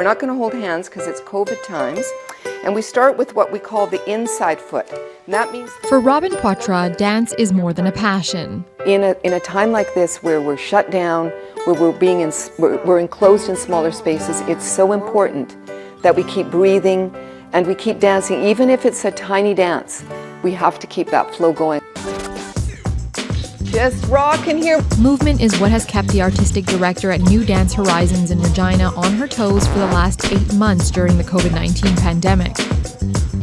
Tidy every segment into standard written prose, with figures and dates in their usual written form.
we're not going to hold hands because it's COVID times. And we start with what we call the inside foot. And that means for Robin Poitras, dance is more than a passion. In a time like this where we're shut down, where we're enclosed in smaller spaces, it's so important that we keep breathing and we keep dancing. Even if it's a tiny dance, we have to keep that flow going. Just rockin' here. Movement is what has kept the artistic director at New Dance Horizons in Regina on her toes for the last 8 months during the COVID-19 pandemic.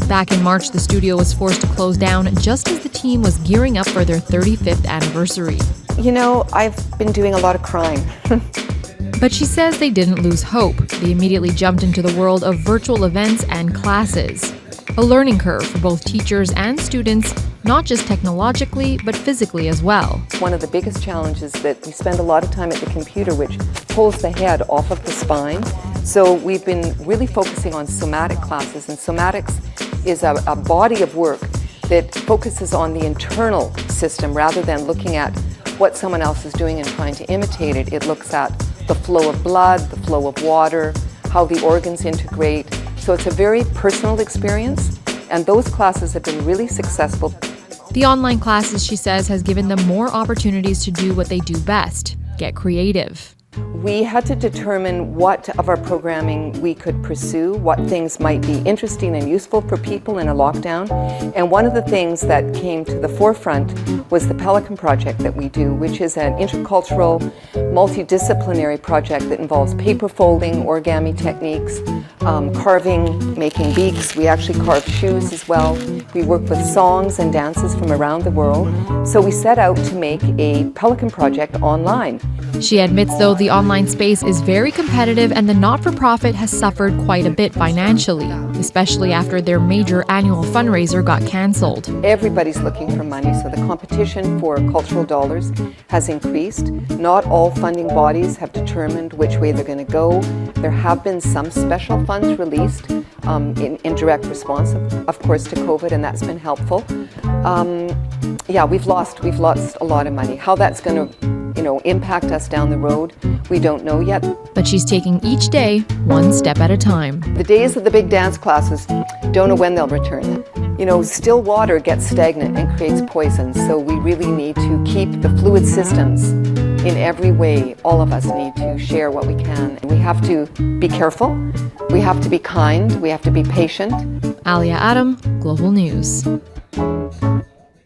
Back in March, the studio was forced to close down just as the team was gearing up for their 35th anniversary. You know, I've been doing a lot of crying. But she says they didn't lose hope. They immediately jumped into the world of virtual events and classes. A learning curve for both teachers and students, not just technologically, but physically as well. One of the biggest challenges that we spend a lot of time at the computer, which pulls the head off of the spine. So we've been really focusing on somatic classes, and somatics is a body of work that focuses on the internal system rather than looking at what someone else is doing and trying to imitate it. It looks at the flow of blood, the flow of water, how the organs integrate. So it's a very personal experience, and those classes have been really successful. The online classes, she says, has given them more opportunities to do what they do best, get creative. We had to determine what of our programming we could pursue, what things might be interesting and useful for people in a lockdown. And one of the things that came to the forefront was the Pelican Project that we do, which is an intercultural, multidisciplinary project that involves paper folding, origami techniques, carving, making beaks. We actually carve shoes as well. We work with songs and dances from around the world. So we set out to make a Pelican Project online. She admits, though, the online space is very competitive and the not-for-profit has suffered quite a bit financially, especially after their major annual fundraiser got cancelled. Everybody's looking for money, so the competition for cultural dollars has increased. Not all funding bodies have determined which way they're going to go. There have been some special funds released in direct response, of course, to COVID, and that's been helpful. Yeah, we've lost a lot of money. How that's going to impact us down the road, we don't know yet. But she's taking each day one step at a time. The days of the big dance classes, don't know when they'll return. Still water gets stagnant and creates poison, so we really need to keep the fluid systems in every way. All of us need to share what we can. We have to be careful, we have to be kind, we have to be patient. Aalia Adam, Global News.